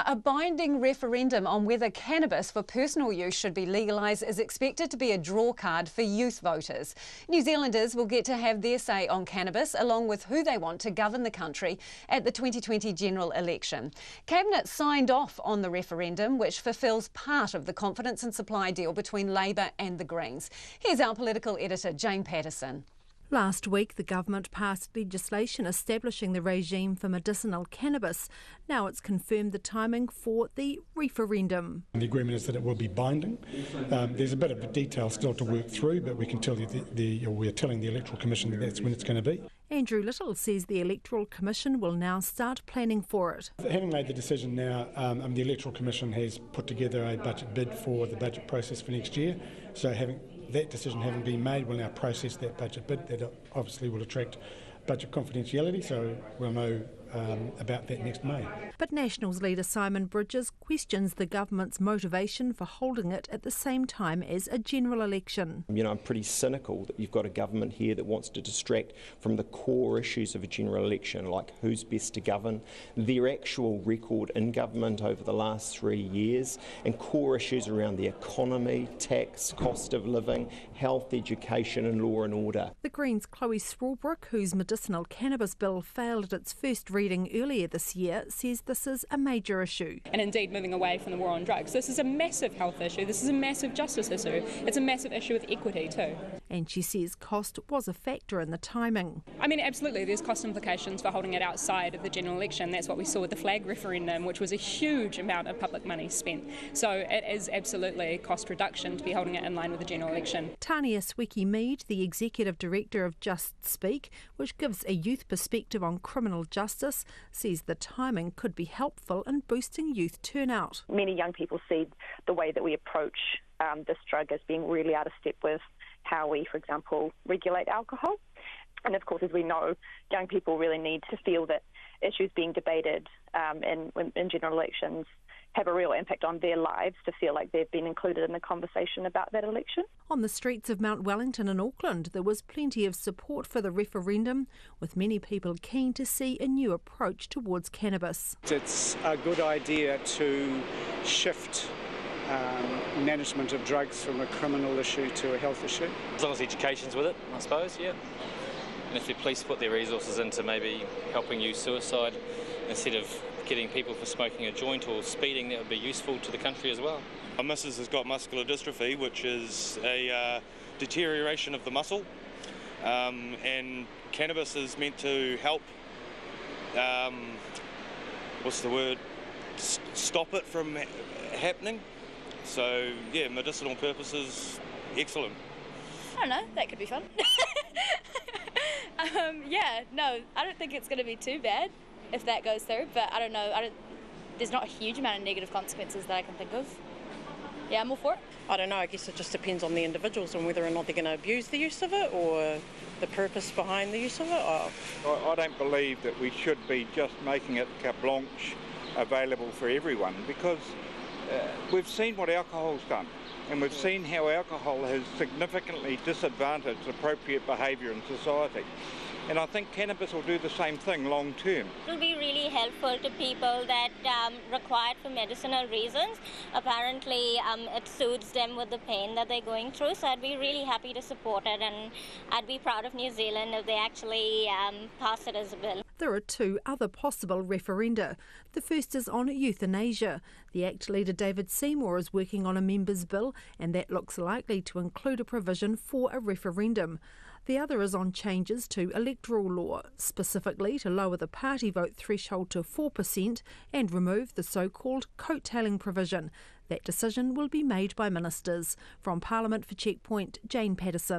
Now, a binding referendum on whether cannabis for personal use should be legalised is expected to be a drawcard for youth voters. New Zealanders will get to have their say on cannabis, along with who they want to govern the country at the 2020 general election. Cabinet signed off on the referendum, which fulfills part of the confidence and supply deal between Labor and the Greens. Here's our political editor, Jane Patterson. Last week, the government passed legislation establishing the regime for medicinal cannabis. Now it's confirmed the timing for the referendum. The agreement is that it will be binding. There's a bit of detail still to work through, but we can tell you we're telling the Electoral Commission that that's when it's going to be. Andrew Little says the Electoral Commission will now start planning for it. Having made the decision now, the Electoral Commission has put together a budget bid for the budget process for next year. So that decision having been made, we'll now process that budget bid. That obviously will attract budget confidentiality, so we'll know about that next May. But Nationals leader Simon Bridges questions the government's motivation for holding it at the same time as a general election. I'm pretty cynical that you've got a government here that wants to distract from the core issues of a general election, like who's best to govern, their actual record in government over the last 3 years, and core issues around the economy, tax, cost of living, health, education and law and order. The Greens' Chloe Swarbrick, whose medicinal cannabis bill failed at its first reading earlier this year, says this is a major issue. And indeed moving away from the war on drugs. This is a massive health issue, this is a massive justice issue, it's a massive issue with equity too. And she says cost was a factor in the timing. Absolutely, there's cost implications for holding it outside of the general election. That's what we saw with the flag referendum, which was a huge amount of public money spent. So it is absolutely cost reduction to be holding it in line with the general election. Tania Sweki-Mead, the Executive Director of Just Speak, which gives a youth perspective on criminal justice, says the timing could be helpful in boosting youth turnout. Many young people see the way that we approach this drug as being really out of step with how we, for example, regulate alcohol. And of course, as we know, young people really need to feel that issues being debated in general elections have a real impact on their lives, to feel like they've been included in the conversation about that election. On the streets of Mount Wellington in Auckland, there was plenty of support for the referendum, with many people keen to see a new approach towards cannabis. It's a good idea to shift management of drugs from a criminal issue to a health issue. As long as education's with it, I suppose, yeah. And if the police put their resources into maybe helping use suicide instead of getting people for smoking a joint or speeding, that would be useful to the country as well. My missus has got muscular dystrophy, which is a deterioration of the muscle, and cannabis is meant to help, stop it from happening. So yeah, medicinal purposes, excellent. I don't know, that could be fun. I don't think it's going to be too bad if that goes through, but I don't know, there's not a huge amount of negative consequences that I can think of. Yeah, I'm all for it. I don't know, I guess it just depends on the individuals and whether or not they're going to abuse the use of it or the purpose behind the use of it. I don't believe that we should be just making it carte blanche available for everyone, because we've seen what alcohol's done, and we've seen how alcohol has significantly disadvantaged appropriate behaviour in society. And I think cannabis will do the same thing long term. It will be really helpful to people that require it for medicinal reasons. Apparently it soothes them with the pain that they're going through, so I'd be really happy to support it, and I'd be proud of New Zealand if they actually pass it as a bill. There are two other possible referenda. The first is on euthanasia. The ACT leader David Seymour is working on a members' bill, and that looks likely to include a provision for a referendum. The other is on changes to electoral law, specifically to lower the party vote threshold to 4% and remove the so-called coattailing provision. That decision will be made by ministers. From Parliament for Checkpoint, Jane Patterson.